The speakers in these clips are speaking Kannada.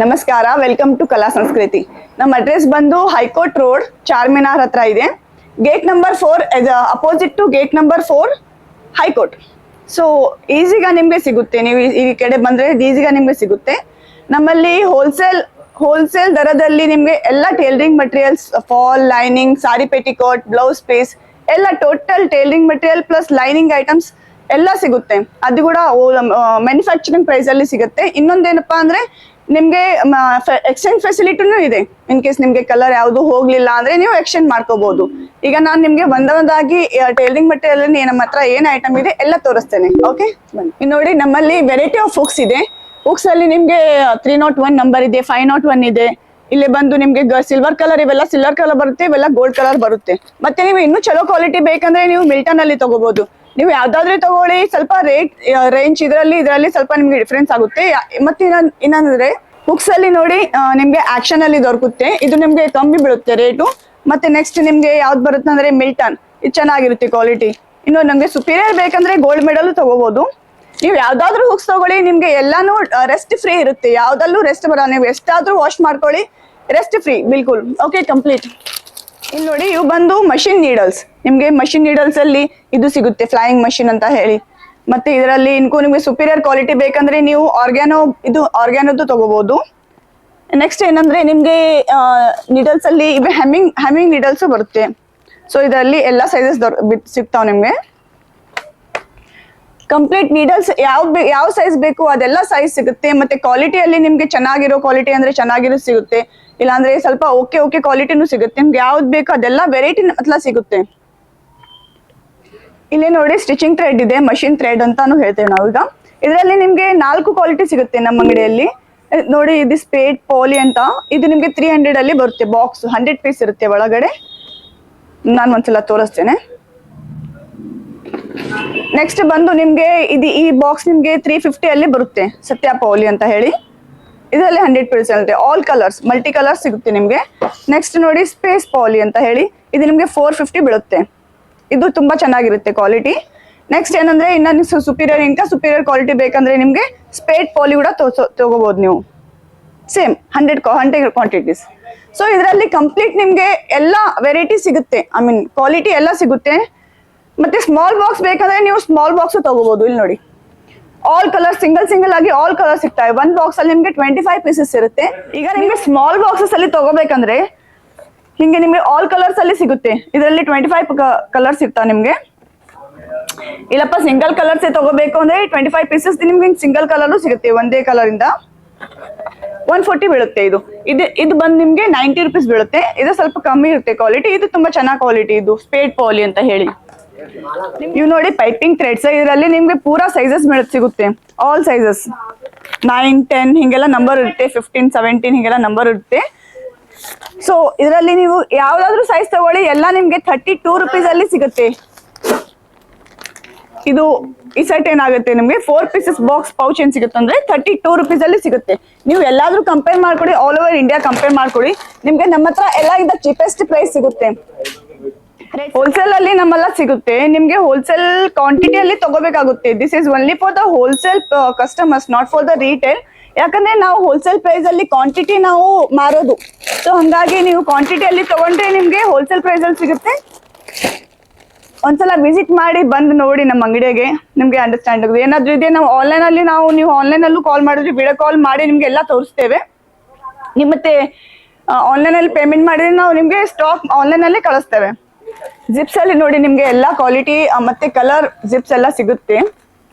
ನಮಸ್ಕಾರ, ವೆಲ್ಕಮ್ ಟು ಕಲಾ ಸಂಸ್ಕೃತಿ. ನಮ್ಮ ಅಡ್ರೆಸ್ ಬಂದು ಹೈಕೋರ್ಟ್ ರೋಡ್, ಚಾರ್ಮಿನಾರ್ ಹತ್ರ ಇದೆ. Gate number 4 opposite to gate number 4 high court. So ಈಸಿಗ ನಿಮಗೆ ಸಿಗುತ್ತೆ, ನೀವು ಈ ಕಡೆ ಬಂದರೆ ಈಸಿಗ ನಿಮಗೆ ಸಿಗುತ್ತೆ. ನಮ್ಮಲ್ಲಿ ಹೋಲ್ಸೇಲ್ ದರದಲ್ಲಿ ನಿಮಗೆ ಎಲ್ಲ ಟೇಲರಿಂಗ್ ಮಟೀರಿಯಲ್ಸ್, ಫಾಲ್, ಲೈನಿಂಗ್, ಸಾರಿ ಪೆಟಿಕೋಟ್, ಬ್ಲೌಸ್ ಪೀಸ್ ಎಲ್ಲ total tailoring material plus lining items ಎಲ್ಲ ಸಿಗುತ್ತೆ. ಅದು ಕೂಡ ಮ್ಯಾನುಫ್ಯಾಕ್ಚರಿಂಗ್ ಪ್ರೈಸ್ ಅಲ್ಲಿ ಸಿಗುತ್ತೆ. ಇನ್ನೊಂದೇನಪ್ಪಾ ಅಂದ್ರೆ ನಿಮ್ಗೆ ಎಕ್ಸ್ಚೇಂಜ್ ಫೆಸಿಲಿಟಿನೂ ಇದೆ. ಇನ್ ಕೇಸ್ ನಿಮ್ಗೆ ಕಲರ್ ಯಾವುದು ಹೋಗ್ಲಿಲ್ಲ ಅಂದ್ರೆ ನೀವು ಎಕ್ಸ್ಚೇಂಜ್ ಮಾಡ್ಕೋಬಹುದು. ಈಗ ನಾನು ನಿಮ್ಗೆ ಒಂದೊಂದಾಗಿ ಟೇಲರಿಂಗ್ ಮಟೀರಿಯಲ್ ನಮ್ಮ ಹತ್ರ ಏನ್ ಐಟಮ್ ಇದೆ ಎಲ್ಲ ತೋರಿಸ್ತೇನೆ. ಓಕೆ, ಬನ್ನಿ. ನೋಡಿ, ನಮ್ಮಲ್ಲಿ ವೆರೈಟಿ ಆಫ್ ಹುಕ್ಸ್ ಇದೆ. ಹುಕ್ಸ್ ಅಲ್ಲಿ ನಿಮ್ಗೆ 301 ನಂಬರ್ ಇದೆ, 501 ಇದೆ. ಇಲ್ಲಿ ಬಂದು ನಿಮ್ಗೆ ಸಿಲ್ವರ್ ಕಲರ್, ಇವೆಲ್ಲ ಸಿಲ್ವರ್ ಕಲರ್ ಬರುತ್ತೆ, ಇವೆಲ್ಲ ಗೋಲ್ಡ್ ಕಲರ್ ಬರುತ್ತೆ. ಮತ್ತೆ ನೀವು ಇನ್ನೂ ಚಲೋ ಕ್ವಾಲಿಟಿ ಬೇಕಂದ್ರೆ ನೀವು ಮಿಲ್ಟನ್ ಅಲ್ಲಿ ತಗೋಬಹುದು. ನೀವು ಯಾವ್ದಾದ್ರೆ ತಗೊಳ್ಳಿ, ಸ್ವಲ್ಪ ರೇಂಜ್ ಇದರಲ್ಲಿ ಸ್ವಲ್ಪ ನಿಮ್ಗೆ ಡಿಫ್ರೆನ್ಸ್ ಆಗುತ್ತೆ. ಮತ್ತೆ ಇನ್ನಂದ್ರೆ ಹುಕ್ಸ್ ಅಲ್ಲಿ ನೋಡಿ, ನಿಮ್ಗೆ ಆಕ್ಷನ್ ಅಲ್ಲಿ ದೊರಕುತ್ತೆ. ಇದು ನಿಮ್ಗೆ ಕಮ್ಮಿ ಬೀಳುತ್ತೆ ರೇಟು. ಮತ್ತೆ ನೆಕ್ಸ್ಟ್ ನಿಮ್ಗೆ ಯಾವ್ದು ಬರುತ್ತೆ ಅಂದ್ರೆ ಮಿಲ್ಟನ್, ಇದು ಚೆನ್ನಾಗಿರುತ್ತೆ ಕ್ವಾಲಿಟಿ. ಇನ್ನು ನಮ್ಗೆ ಸುಪೀರಿಯರ್ ಬೇಕಂದ್ರೆ ಗೋಲ್ಡ್ ಮೆಡಲ್ ತಗೋಬಹುದು. ನೀವು ಯಾವ್ದಾದ್ರು ಹುಕ್ಸ್ ತಗೊಳ್ಳಿ, ನಿಮ್ಗೆ ಎಲ್ಲಾನು ರೆಸ್ಟ್ ಫ್ರೀ ಇರುತ್ತೆ. ಯಾವ್ದಲ್ಲೂ ರೆಸ್ಟ್ ಬರಲ್ಲ. ನೀವು ಎಷ್ಟಾದ್ರೂ ವಾಶ್ ಮಾಡ್ಕೊಳ್ಳಿ, ರೆಸ್ಟ್ ಫ್ರೀ ಬಿಲ್ಕುಲ್. Okay, complete. ಇಲ್ಲಿ ನೋಡಿ, ಇವು ಬಂದು ಮಷಿನ್ ನೀಡಲ್ಸ್. ನಿಮ್ಗೆ ಮಷಿನ್ ನೀಡಲ್ಸ್ ಅಲ್ಲಿ ಇದು ಸಿಗುತ್ತೆ, ಫ್ಲೈಯಿಂಗ್ ಮಷಿನ್ ಅಂತ ಹೇಳಿ. ಮತ್ತೆ ಇದರಲ್ಲಿ ನಿಮ್ಗೆ ಸುಪೀರಿಯರ್ ಕ್ವಾಲಿಟಿ ಬೇಕಂದ್ರೆ ನೀವು ಆರ್ಗ್ಯಾನೋದು ತಗೋಬಹುದು. ನೆಕ್ಸ್ಟ್ ಏನಂದ್ರೆ ನಿಮ್ಗೆ ನೀಡಲ್ಸ್ ಅಲ್ಲಿ ಇವೆ ಹ್ಯಾಮಿಂಗ್ ನೀಡಲ್ಸ್ ಬರುತ್ತೆ. ಸೊ ಇದರಲ್ಲಿ ಎಲ್ಲ ಸೈಜಸ್ ಸಿಗ್ತಾವ ನಿಮ್ಗೆ. ಕಂಪ್ಲೀಟ್ ನೀಡಲ್ಸ್ ಯಾವ ಸೈಜ್ ಬೇಕು ಅದೆಲ್ಲ ಸೈಜ್ ಸಿಗುತ್ತೆ. ಮತ್ತೆ ಕ್ವಾಲಿಟಿಯಲ್ಲಿ ನಿಮ್ಗೆ ಚೆನ್ನಾಗಿರೋ ಕ್ವಾಲಿಟಿ ಅಂದ್ರೆ ಚೆನ್ನಾಗಿರೋ ಸಿಗುತ್ತೆ, ಇಲ್ಲಾಂದ್ರೆ ಸ್ವಲ್ಪ ಓಕೆ ಕ್ವಾಲಿಟಿನೂ ಸಿಗುತ್ತೆ. ನಿಮ್ಗೆ ಯಾವ್ದು ಬೇಕು ಅದೆಲ್ಲ ವೆರೈಟಿ ಸಿಗುತ್ತೆ. ಇಲ್ಲೇ ನೋಡಿ, ಸ್ಟಿಚಿಂಗ್ ಥ್ರೆಡ್ ಇದೆ, ಮಷಿನ್ ಥ್ರೆಡ್ ಅಂತಾನು ಹೇಳ್ತೇವೆ ನಾವೀಗ. ಇದರಲ್ಲಿ ನಿಮ್ಗೆ 4 ಕ್ವಾಲಿಟಿ ಸಿಗುತ್ತೆ ನಮ್ಮ ಅಂಗಡಿಯಲ್ಲಿ. ನೋಡಿ, ಇದು ಸ್ಪೇಡ್ ಪಾಲಿ ಅಂತ, ಇದು ನಿಮ್ಗೆ 300 ಅಲ್ಲಿ ಬರುತ್ತೆ. ಬಾಕ್ಸ್ 100 ಪೀಸ್ ಇರುತ್ತೆ ಒಳಗಡೆ. ನಾನು ಒಂದ್ಸಲ ತೋರಿಸ್ತೇನೆ. ನೆಕ್ಸ್ಟ್ ಬಂದು ನಿಮ್ಗೆ ಈ ಬಾಕ್ಸ್ ನಿಮ್ಗೆ 350 ಅಲ್ಲಿ ಬರುತ್ತೆ, ಸತ್ಯ ಪೌಲಿ ಅಂತ ಹೇಳಿ. ಇದರಲ್ಲಿ 100 ಪೀಸ್ ಇರುತ್ತೆ. ಆಲ್ ಕಲರ್ಸ್, ಮಲ್ಟಿ ಕಲರ್ಸ್ ಸಿಗುತ್ತೆ ನಿಮ್ಗೆ. ನೆಕ್ಸ್ಟ್ ನೋಡಿ, ಸ್ಪೇಸ್ ಪಾಲಿ ಅಂತ ಹೇಳಿ, ಇದು ನಿಮ್ಗೆ 450 ಬೀಳುತ್ತೆ. ಇದು ತುಂಬಾ ಚೆನ್ನಾಗಿರುತ್ತೆ ಕ್ವಾಲಿಟಿ. ನೆಕ್ಸ್ಟ್ ಏನಂದ್ರೆ ಇನ್ನ ಸುಪೀರಿಯರ್ ಕ್ವಾಲಿಟಿ ಬೇಕಂದ್ರೆ ನಿಮ್ಗೆ ಸ್ಪೇಡ್ ಪಾಲಿ ಕೂಡ ತಗೋಬಹುದು ನೀವು. Same 100 quantities. ಸೊ ಇದರಲ್ಲಿ ಕಂಪ್ಲೀಟ್ ನಿಮ್ಗೆ ಎಲ್ಲ ವೆರೈಟಿ ಸಿಗುತ್ತೆ. ಐ ಮೀನ್ ಕ್ವಾಲಿಟಿ ಎಲ್ಲ ಸಿಗುತ್ತೆ. ಮತ್ತೆ ಸ್ಮಾಲ್ ಬಾಕ್ಸ್ ಬೇಕಂದ್ರೆ ನೀವು ಸ್ಮಾಲ್ ಬಾಕ್ಸ್ ತಗೋಬಹುದು. ಇಲ್ಲಿ ನೋಡಿ, ಆಲ್ ಕಲರ್ ಸಿಂಗಲ್ ಆಗಿ ಆಲ್ ಕಲರ್ ಸಿಗ್ತವೆ. ಒಂದ್ ಬಾಕ್ಸ್ ಅಲ್ಲಿ ನಿಮ್ಗೆ 25 ಪೀಸಸ್ ಇರುತ್ತೆ. ಈಗ ನಿಮ್ಗೆ ಸ್ಮಾಲ್ ಬಾಕ್ಸಸ್ ಅಲ್ಲಿ ತಗೋಬೇಕಂದ್ರೆ ಹಿಂಗೆ ನಿಮ್ಗೆ ಆಲ್ ಕಲರ್ಸ್ ಅಲ್ಲಿ ಸಿಗುತ್ತೆ. ಇದರಲ್ಲಿ 25 ಕಲರ್ಸ್ ಇರ್ತಾವೆ ನಿಮ್ಗೆ. ಇಲ್ಲಪ್ಪ ಸಿಂಗಲ್ ಕಲರ್ಸ್ ತಗೋಬೇಕು ಅಂದ್ರೆ 25 ಪೀಸಸ್ ನಿಮ್ಗೆ ಸಿಂಗಲ್ ಕಲರ್ ಸಿಗುತ್ತೆ. ಒಂದೇ ಕಲರ್ ಇಂದ 140 ಬೀಳುತ್ತೆ. ಇದು ಬಂದು ನಿಮ್ಗೆ 90 ರುಪೀಸ್ ಬೀಳುತ್ತೆ. ಇದು ಸ್ವಲ್ಪ ಕಮ್ಮಿ ಇರುತ್ತೆ ಕ್ವಾಲಿಟಿ. ಇದು ತುಂಬಾ ಚೆನ್ನಾಗಿ ಕ್ವಾಲಿಟಿ. ಇದು ಸ್ಪೇಡ್ ಪಾಲಿ ಅಂತ ಹೇಳಿ. ಇವು ನೋಡಿ, ಪೈಪಿಂಗ್ ಥ್ರೆಡ್ಸ್. ಇದರಲ್ಲಿ ನಿಮ್ಗೆ ಪೂರಾ ಸೈಜಸ್ ಸಿಗುತ್ತೆ. ಆಲ್ ಸೈಜಸ್ 9, 10 ಹಿಂಗೆಲ್ಲ ನಂಬರ್ ಇರುತ್ತೆ. 15, 17 ಹಿಂಗೆಲ್ಲ ನಂಬರ್ ಇರುತ್ತೆ. ಸೊ ಇದರಲ್ಲಿ ನೀವು ಯಾವ್ದಾದ್ರು ಸೈಜ್ ತಗೊಳ್ಳಿ, ಎಲ್ಲ ನಿಮ್ಗೆ 32 ರುಪೀಸ್ ಅಲ್ಲಿ ಸಿಗುತ್ತೆ. ಇದು ಈ ಸೆಟ್ ಏನಾಗುತ್ತೆ ನಿಮ್ಗೆ 4 ಪೀಸಸ್ ಬಾಕ್ಸ್ ಪೌಚ್ ಏನ್ ಸಿಗುತ್ತೆ ಅಂದ್ರೆ 32 ರುಪೀಸ್ ಅಲ್ಲಿ ಸಿಗುತ್ತೆ. ನೀವು ಎಲ್ಲಾದ್ರೂ ಕಂಪೇರ್ ಮಾಡ್ಕೊಡಿ, ಆಲ್ ಓವರ್ ಇಂಡಿಯಾ ಕಂಪೇರ್ ಮಾಡ್ಕೊಡಿ, ನಿಮ್ಗೆ ನಮ್ಮ ಹತ್ರ ಎಲ್ಲ ಇದ ಚೀಪೆಸ್ಟ್ ಪ್ರೈಸ್ ಸಿಗುತ್ತೆ. ಹೋಲ್ಸೇಲ್ ಅಲ್ಲಿ ನಮ್ಮೆಲ್ಲ ಸಿಗುತ್ತೆ. ನಿಮ್ಗೆ ಹೋಲ್ಸೇಲ್ ಕ್ವಾಂಟಿಟಿ ಅಲ್ಲಿ ತಗೋಬೇಕಾಗುತ್ತೆ. This is only for the wholesale customers, not for the retail. ಯಾಕಂದ್ರೆ ನಾವು ಹೋಲ್ಸೇಲ್ ಪ್ರೈಸ್ ಅಲ್ಲಿ ಕ್ವಾಂಟಿಟಿ ನಾವು ಮಾರೋದು. ಸೊ ಹಂಗಾಗಿ ನೀವು ಕ್ವಾಂಟಿಟಿಯಲ್ಲಿ ತಗೊಂಡ್ರೆ ನಿಮ್ಗೆ ಹೋಲ್ಸೇಲ್ ಪ್ರೈಸ್ ಅಲ್ಲಿ ಸಿಗುತ್ತೆ. ಒಂದ್ಸಲ ವಿಸಿಟ್ ಮಾಡಿ ಬಂದು ನೋಡಿ ನಮ್ಮ ಅಂಗಡಿಗೆ, ನಿಮ್ಗೆ ಅಂಡರ್ಸ್ಟ್ಯಾಂಡ್ ಆಗುತ್ತೆ. ಏನಾದ್ರೂ ಇದೆ ನೀವು ಆನ್ಲೈನ್ ಅಲ್ಲೂ ಕಾಲ್ ಮಾಡಿದ್ರೆ ವಿಡಿಯೋ ಕಾಲ್ ಮಾಡಿ ನಿಮ್ಗೆ ಎಲ್ಲ ತೋರಿಸ್ತೇವೆ. ಮತ್ತೆ ಆನ್ಲೈನ್ ಅಲ್ಲಿ ಪೇಮೆಂಟ್ ಮಾಡಿದ್ರೆ ನಾವು ನಿಮ್ಗೆ ಸ್ಟಾಕ್ ಆನ್ಲೈನ್ ಅಲ್ಲಿ ಕಳಿಸ್ತೇವೆ. ಜಿಪ್ಸ್ ಅಲ್ಲಿ ನೋಡಿ, ನಿಮ್ಗೆ ಎಲ್ಲಾ ಕ್ವಾಲಿಟಿ ಮತ್ತೆ ಕಲರ್ ಜಿಪ್ಸ್ ಎಲ್ಲ ಸಿಗುತ್ತೆ.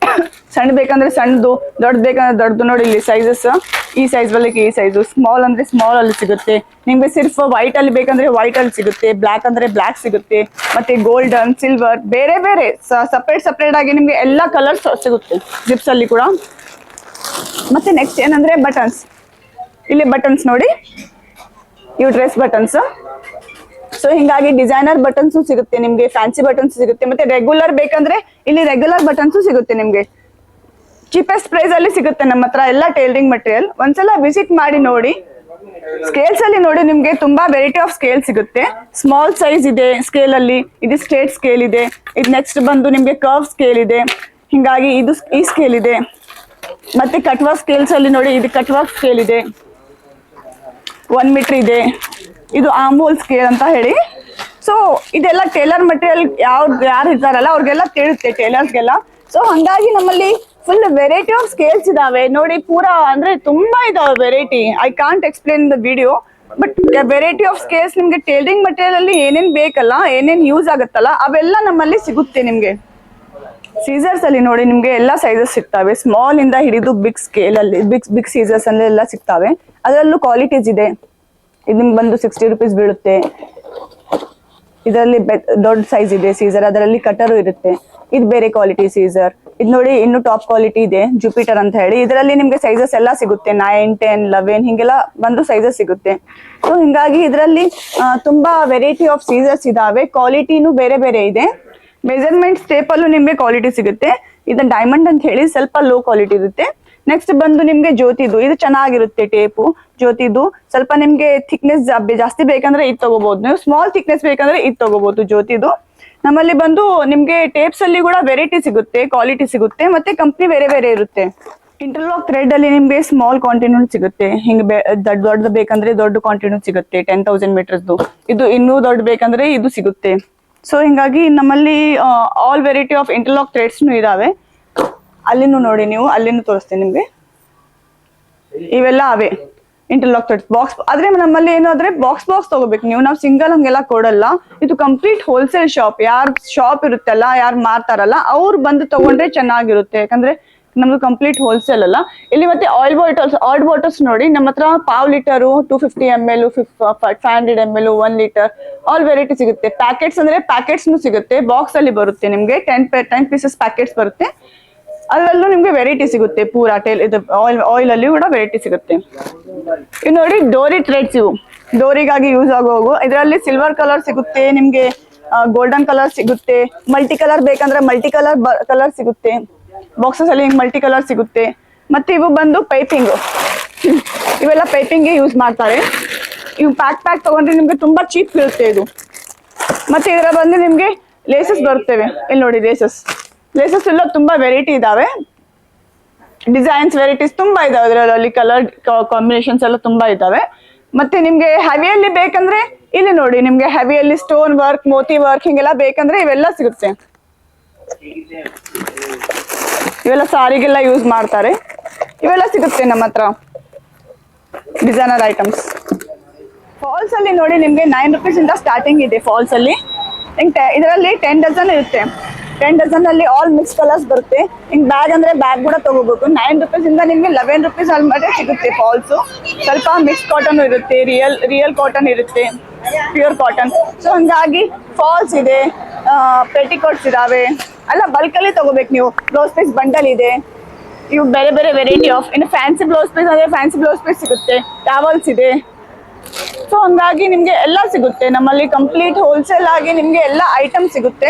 ಸಣ್ಣ ಬೇಕಂದ್ರೆ ಸಣ್ಣದು, ದೊಡ್ಡ ಬೇಕಂದ್ರೆ ದೊಡ್ಡದು. ನೋಡಿ ಇಲ್ಲಿ ಸೈಜಸ್, ಈ ಸೈಜ್ ಬಲ್ಲಿಗೆ ಈ ಸೈಜು. ಸ್ಮಾಲ್ ಅಂದ್ರೆ ಸ್ಮಾಲ್ ಅಲ್ಲಿ ಸಿಗುತ್ತೆ. ನಿಮ್ಗೆ ಸಿರ್ಫ್ ವೈಟ್ ಅಲ್ಲಿ ಬೇಕಂದ್ರೆ ವೈಟ್ ಅಲ್ಲಿ ಸಿಗುತ್ತೆ, ಬ್ಲಾಕ್ ಅಂದ್ರೆ ಬ್ಲಾಕ್ ಸಿಗುತ್ತೆ. ಮತ್ತೆ ಗೋಲ್ಡನ್, ಸಿಲ್ವರ್, ಬೇರೆ ಬೇರೆ ಸಪರೇಟ್ ಆಗಿ ನಿಮ್ಗೆ ಎಲ್ಲಾ ಕಲರ್ಸ್ ಸಿಗುತ್ತೆ ಜಿಪ್ಸ್ ಅಲ್ಲಿ ಕೂಡ. ಮತ್ತೆ ನೆಕ್ಸ್ಟ್ ಏನಂದ್ರೆ ಬಟನ್ಸ್. ಇಲ್ಲಿ ಬಟನ್ಸ್ ನೋಡಿ, ಇವು ಡ್ರೆಸ್ ಬಟನ್ಸ್. ಸೊ ಹಿಂಗಾಗಿ ಡಿಸೈನರ್ ಬಟನ್ಸ್ ಸಿಗುತ್ತೆ ನಿಮ್ಗೆ, ಫ್ಯಾನ್ಸಿ ಬಟನ್ಸ್ ಸಿಗುತ್ತೆ. ಮತ್ತೆ ರೆಗ್ಯುಲರ್ ಬೇಕಂದ್ರೆ ಇಲ್ಲಿ ರೆಗ್ಯುಲರ್ ಬಟನ್ಸ್ ಸಿಗುತ್ತೆ ನಿಮ್ಗೆ. ಚೀಪೆಸ್ಟ್ ಪ್ರೈಸ್ ಅಲ್ಲಿ ಸಿಗುತ್ತೆ ನಮ್ಮ ಹತ್ರ ಎಲ್ಲ ಟೇಲರಿಂಗ್ ಮಟೀರಿಯಲ್. ಒಂದ್ಸಲ ವಿಸಿಟ್ ಮಾಡಿ ನೋಡಿ. ಸ್ಕೇಲ್ಸ್ ಅಲ್ಲಿ ನೋಡಿ, ನಿಮ್ಗೆ ತುಂಬಾ ವೆರೈಟಿ ಆಫ್ ಸ್ಕೇಲ್ ಸಿಗುತ್ತೆ. ಸ್ಮಾಲ್ ಸೈಜ್ ಇದೆ ಸ್ಕೇಲ್ ಅಲ್ಲಿ, ಇದು ಸ್ಟ್ರೇಟ್ ಸ್ಕೇಲ್ ಇದೆ. ಇದು ನೆಕ್ಸ್ಟ್ ಬಂದು ನಿಮ್ಗೆ ಕರ್ವ್ ಸ್ಕೇಲ್ ಇದೆ. ಹಿಂಗಾಗಿ ಈ ಸ್ಕೇಲ್ ಇದೆ. ಮತ್ತೆ ಕಟ್ವಾ ಸ್ಕೇಲ್ಸ್ ಅಲ್ಲಿ ನೋಡಿ, ಇದು ಕಟ್ವಾ ಸ್ಕೇಲ್ ಇದೆ. 1 ಮೀಟರ್ ಇದೆ. ಇದು ಆಮೂಲ್ ಸ್ಕೇಲ್ ಅಂತ ಹೇಳಿ. ಸೊ ಇದೆಲ್ಲ ಟೇಲರ್ ಮಟೀರಿಯಲ್ ಯಾರು ಇದ್ದಾರಲ್ಲ ಅವ್ರಿಗೆಲ್ಲ ತಿಳಿಯುತ್ತೆ, ಟೇಲರ್ಸ್ಗೆಲ್ಲ. ಸೊ ಹಂಗಾಗಿ ನಮ್ಮಲ್ಲಿ ಫುಲ್ ವೆರೈಟಿ ಆಫ್ ಸ್ಕೇಲ್ಸ್ ಇದಾವೆ ನೋಡಿ. ಪೂರಾ ಅಂದ್ರೆ ತುಂಬಾ ಇದಾವೆ variety. I can't explain the video, but variety of scales ನಿಮ್ಗೆ ಟೇಲರಿಂಗ್ ಮಟೀರಿಯಲ್ ಅಲ್ಲಿ ಏನೇನ್ ಬೇಕಲ್ಲ, ಏನೇನ್ ಯೂಸ್ ಆಗುತ್ತಲ್ಲ ಅವೆಲ್ಲ ನಮ್ಮಲ್ಲಿ ಸಿಗುತ್ತೆ ನಿಮ್ಗೆ. ಸೀಸರ್ಸ್ ಅಲ್ಲಿ ನೋಡಿ ನಿಮ್ಗೆ ಎಲ್ಲಾ ಸೈಜಸ್ ಸಿಗ್ತವೆ, ಸ್ಮಾಲ್ ಇಂದ ಹಿಡಿದು ಬಿಗ್ ಸ್ಕೇಲ್ ಅಲ್ಲಿ ಬಿಗ್ ಸೀಸರ್ಸ್ ಅಲ್ಲಿ ಎಲ್ಲ ಸಿಗ್ತವೆ. ಅದರಲ್ಲೂ ಕ್ವಾಲಿಟೀಸ್ ಇದೆ. ಇದು ನಿಮ್ಗೆ ಬಂದು 60 rupees ಬೀಳುತ್ತೆ. ಇದರಲ್ಲಿ ದೊಡ್ಡ ಸೈಜ್ ಇದೆ ಸೀಸರ್, ಅದರಲ್ಲಿ ಕಟರು ಇರುತ್ತೆ. ಇದು ಬೇರೆ ಕ್ವಾಲಿಟಿ ಸೀಸರ್. ಇದು ನೋಡಿ ಇನ್ನು ಟಾಪ್ ಕ್ವಾಲಿಟಿ ಇದೆ, ಜುಪಿಟರ್ ಅಂತ ಹೇಳಿ. ಇದರಲ್ಲಿ ನಿಮ್ಗೆ ಸೈಜಸ್ ಎಲ್ಲ ಸಿಗುತ್ತೆ, 9, 10, 11 ಹಿಂಗೆಲ್ಲ ಬಂದು ಸೈಜಸ್ ಸಿಗುತ್ತೆ. ಸೊ ಹಿಂಗಾಗಿ ಇದರಲ್ಲಿ ತುಂಬಾ ವೆರೈಟಿ ಆಫ್ ಸೀಸರ್ಸ್ ಇದಾವೆ. ಕ್ವಾಲಿಟಿನೂ ಬೇರೆ ಬೇರೆ ಇದೆ. ಮೆಜರ್ಮೆಂಟ್ ಟೇಪ್ ಅಲ್ಲೂ ನಿಮ್ಗೆ ಕ್ವಾಲಿಟಿ ಸಿಗುತ್ತೆ. ಇದು ಡೈಮಂಡ್ ಅಂತ ಹೇಳಿ ಸ್ವಲ್ಪ ಲೋ ಕ್ವಾಲಿಟಿ ಇರುತ್ತೆ. ನೆಕ್ಸ್ಟ್ ಬಂದು ನಿಮ್ಗೆ ಜ್ಯೋತಿದು, ಇದು ಚೆನ್ನಾಗಿರುತ್ತೆ ಟೇಪು ಜ್ಯೋತಿದು. ಸ್ವಲ್ಪ ನಿಮ್ಗೆ ಥಿಕ್ನೆಸ್ ಜಾಸ್ತಿ ಬೇಕಂದ್ರೆ ಇದು ತಗೋಬಹುದು ನೀವು, ಸ್ಮಾಲ್ ಥಿಕ್ನೆಸ್ ಬೇಕಂದ್ರೆ ಇದು ತಗೋಬಹುದು ಜ್ಯೋತಿದು. ನಮ್ಮಲ್ಲಿ ಬಂದು ನಿಮ್ಗೆ ಟೇಪ್ಸ್ ಅಲ್ಲಿ ಕೂಡ ವೆರೈಟಿ ಸಿಗುತ್ತೆ, ಕ್ವಾಲಿಟಿ ಸಿಗುತ್ತೆ, ಮತ್ತೆ ಕಂಪ್ನಿ ಬೇರೆ ಬೇರೆ ಇರುತ್ತೆ. ಇಂಟರ್ಲಾಕ್ ಥ್ರೆಡ್ ಅಲ್ಲಿ ನಿಮ್ಗೆ ಸ್ಮಾಲ್ ಕ್ವಾಂಟಿಟಿ ಸಿಗುತ್ತೆ. ಹಿಂಗೆ ದೊಡ್ಡದು ಬೇಕಂದ್ರೆ ದೊಡ್ಡ ಕ್ವಾಂಟಿಟಿ ಸಿಗುತ್ತೆ, 10,000 ಮೀಟರ್ಸ್ದು. ಇದು ಇನ್ನೂ ದೊಡ್ಡ ಬೇಕಂದ್ರೆ ಇದು ಸಿಗುತ್ತೆ. ಸೊ ಹಿಂಗಾಗಿ ನಮ್ಮಲ್ಲಿ ಆಲ್ ವೆರೈಟಿ ಆಫ್ ಇಂಟರ್ಲಾಕ್ ಥ್ರೆಡ್ಸ್ನು ಇದಾವೆ. ಅಲ್ಲಿನೂ ನೋಡಿ ನೀವು, ಅಲ್ಲಿನೂ ತೋರಿಸ್ತೇನೆ ನಿಮ್ಗೆ. ಇವೆಲ್ಲ ಅವೇ ಇಂಟರ್ಲಾಕ್ ಥ್ರೆಡ್ಸ್ ಬಾಕ್ಸ್. ಆದ್ರೆ ನಮ್ಮಲ್ಲಿ ಏನಾದ್ರೆ ಬಾಕ್ಸ್ ತಗೋಬೇಕು ನೀವು, ನಾವು ಸಿಂಗಲ್ ಹಂಗೆಲ್ಲ ಕೊಡಲ್ಲ. ಇದು ಕಂಪ್ಲೀಟ್ ಹೋಲ್ಸೇಲ್ ಶಾಪ್. ಯಾರ್ ಶಾಪ್ ಇರುತ್ತಲ್ಲ, ಯಾರು ಮಾರ್ತಾರಲ್ಲ ಅವ್ರು ಬಂದು ತಗೊಂಡ್ರೆ ಚೆನ್ನಾಗಿರುತ್ತೆ. ಯಾಕಂದ್ರೆ ನಮ್ದು ಕಂಪ್ಲೀಟ್ ಹೋಲ್ಸೇಲ್ ಅಲ್ಲ. ಇಲ್ಲಿ ಮತ್ತೆ ಆಯಿಲ್ ಬಾಟಲ್ಸ್ ನೋಡಿ ನಮ್ಮ ಹತ್ರ pav litre, 250 ml, 500 ml, 1 litre all variety ಸಿಗುತ್ತೆ. ಪ್ಯಾಕೆಟ್ಸ್ ಅಂದ್ರೆ ಪ್ಯಾಕೆಟ್ಸ್ನು ಸಿಗುತ್ತೆ. ಬಾಕ್ಸ್ ಅಲ್ಲಿ ಬರುತ್ತೆ ನಿಮ್ಗೆ 10 ಪೀಸಸ್ ಪ್ಯಾಕೆಟ್ಸ್ ಬರುತ್ತೆ. ಅದರಲ್ಲೂ ನಿಮ್ಗೆ ವೆರೈಟಿ ಸಿಗುತ್ತೆ. ಪೂರಾ ಇದು ಆಯಿಲ್ ಅಲ್ಲಿ ಕೂಡ ವೆರೈಟಿ ಸಿಗುತ್ತೆ. ಇದು ನೋಡಿ ಡೋರಿ ಥ್ರೆಡ್ಸ್. ಇವು ಡೋರಿಗಾಗಿ ಯೂಸ್ ಆಗೋವು. ಇದರಲ್ಲಿ ಸಿಲ್ವರ್ ಕಲರ್ ಸಿಗುತ್ತೆ ನಿಮ್ಗೆ, ಗೋಲ್ಡನ್ ಕಲರ್ ಸಿಗುತ್ತೆ. ಮಲ್ಟಿ ಕಲರ್ ಬೇಕಂದ್ರೆ ಮಲ್ಟಿ ಕಲರ್ ಸಿಗುತ್ತೆ. ಬಾಕ್ಸಸ್ ಅಲ್ಲಿ ಮಲ್ಟಿ ಕಲರ್ ಸಿಗುತ್ತೆ. ಮತ್ತೆ ಇವು ಬಂದು ಪೈಪಿಂಗ್. ಇವೆಲ್ಲ ಪೈಪಿಂಗ್ಗೆ ಯೂಸ್ ಮಾಡ್ತಾರೆ. ಇವು ಪ್ಯಾಕ್ ತಗೊಂಡ್ರೆ ನಿಮ್ಗೆ ತುಂಬಾ ಚೀಪ್ ಇರುತ್ತೆ ಇದು. ಮತ್ತೆ ಇದರ ಬಂದು ನಿಮ್ಗೆ ಲೇಸಸ್ ಬರುತ್ತವೆ. ಇಲ್ಲಿ ನೋಡಿ ಲೇಸಸ್ ಎಲ್ಲ ತುಂಬಾ ವೆರೈಟಿ ಇದಾವೆ. ಡಿಸೈನ್ಸ್ ವೆರೈಟೀಸ್ ತುಂಬಾ ಇದಾವೆ. ಅದರಲ್ಲಿ ಕಲರ್ ಕಾಂಬಿನೇಷನ್ಸ್ ಎಲ್ಲ ತುಂಬಾ ಇದಾವೆ. ಮತ್ತೆ ನಿಮ್ಗೆ ಹೆವಿಯಲ್ಲಿ ಬೇಕಂದ್ರೆ ಇಲ್ಲಿ ನೋಡಿ, ನಿಮ್ಗೆ ಹೆವಿಯಲ್ಲಿ ಸ್ಟೋನ್ ವರ್ಕ್, ಮೋತಿ ವರ್ಕ್ ಹಿಂಗೆಲ್ಲ ಬೇಕಂದ್ರೆ ಇವೆಲ್ಲ ಸಿಗುತ್ತೆ. ಇವೆಲ್ಲ ಸಾರಿಗೆಲ್ಲ ಯೂಸ್ ಮಾಡ್ತಾರೆ. ಇವೆಲ್ಲ ಸಿಗುತ್ತೆ ನಮ್ಮ ಹತ್ರ ಡಿಸೈನರ್ ಐಟಮ್ಸ್. ಫಾಲ್ಸ್ ಅಲ್ಲಿ ನೋಡಿ ನಿಮ್ಗೆ 9 rupees ಇಂದ ಸ್ಟಾರ್ಟಿಂಗ್ ಇದೆ. ಫಾಲ್ಸ್ ಅಲ್ಲಿ ಇದರಲ್ಲಿ 10 ಡಜನ್ ಇರುತ್ತೆ. 10 ಡಜನ್ ಅಲ್ಲಿ ಆಲ್ ಮಿಕ್ಸ್ ಕಲರ್ಸ್ ಬರುತ್ತೆ. ಹಿಂಗ್ ಬ್ಯಾಗ್ ಅಂದ್ರೆ ಬ್ಯಾಗ್ ಕೂಡ ತಗೋಬೇಕು. 9 rupees ಇಂದ ನಿಮ್ಗೆ 11 rupees ಅಲ್ಲಿ ಮಟ್ಟ ಸಿಗುತ್ತೆ ಫಾಲ್ಸ್. ಸ್ವಲ್ಪ ಮಿಕ್ಸ್ ಕಾಟನ್ ಇರುತ್ತೆ, ರಿಯಲ್ ಕಾಟನ್ ಇರುತ್ತೆ, ಪ್ಯೂರ್ ಕಾಟನ್. ಸೊ ಹಂಗಾಗಿ ಫಾಲ್ಸ್ ಇದೆ, ಪೆಟಿಕೋಟ್ಸ್ ಇದಾವೆ. ಅಲ್ಲ ಬಲ್ಕ್ ಅಲ್ಲಿ ತಗೋಬೇಕು ನೀವು. ಬ್ಲೌಸ್ ಪೀಸ್ ಬಂಡಲ್ ಇದೆ. ಇವು ಬೇರೆ ಬೇರೆ ವೆರೈಟಿ ಆಫ್. ಇನ್ನು ಫ್ಯಾನ್ಸಿ ಬ್ಲೌಸ್ ಪೀಸ್ ಅಂದ್ರೆ ಫ್ಯಾನ್ಸಿ ಬ್ಲೌಸ್ ಪೀಸ್ ಸಿಗುತ್ತೆ. ಟ್ಯಾವಲ್ಸ್ ಇದೆ. ಸೊ ಹಂಗಾಗಿ ನಿಮ್ಗೆ ಎಲ್ಲ ಸಿಗುತ್ತೆ ನಮ್ಮಲ್ಲಿ. ಕಂಪ್ಲೀಟ್ ಹೋಲ್ಸೇಲ್ ಆಗಿ ನಿಮ್ಗೆ ಎಲ್ಲ ಐಟಮ್ ಸಿಗುತ್ತೆ.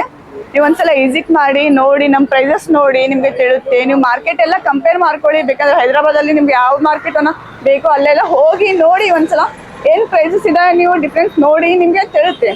ನೀವು ಒಂದ್ಸಲ ವಿಸಿಟ್ ಮಾಡಿ ನೋಡಿ, ನಮ್ಮ ಪ್ರೈಸಸ್ ನೋಡಿ, ನಿಮ್ಗೆ ತಿಳಿಯುತ್ತೆ. ನೀವು ಮಾರ್ಕೆಟ್ ಎಲ್ಲ ಕಂಪೇರ್ ಮಾಡ್ಕೊಳ್ಳಿ. ಬೇಕಾದ್ರೆ ಹೈದರಾಬಾದ್ ಅಲ್ಲಿ ನಿಮ್ಗೆ ಯಾವ ಮಾರ್ಕೆಟ್ ಅನ್ನ ಬೇಕೋ ಅಲ್ಲೆಲ್ಲ ಹೋಗಿ ನೋಡಿ ಒಂದ್ಸಲ ಏನ್ ಪ್ರೈಸಸ್ ಇದೆ, ನೀವು ಡಿಫ್ರೆನ್ಸ್ ನೋಡಿ ನಿಮ್ಗೆ ತಿಳಿಯುತ್ತೆ.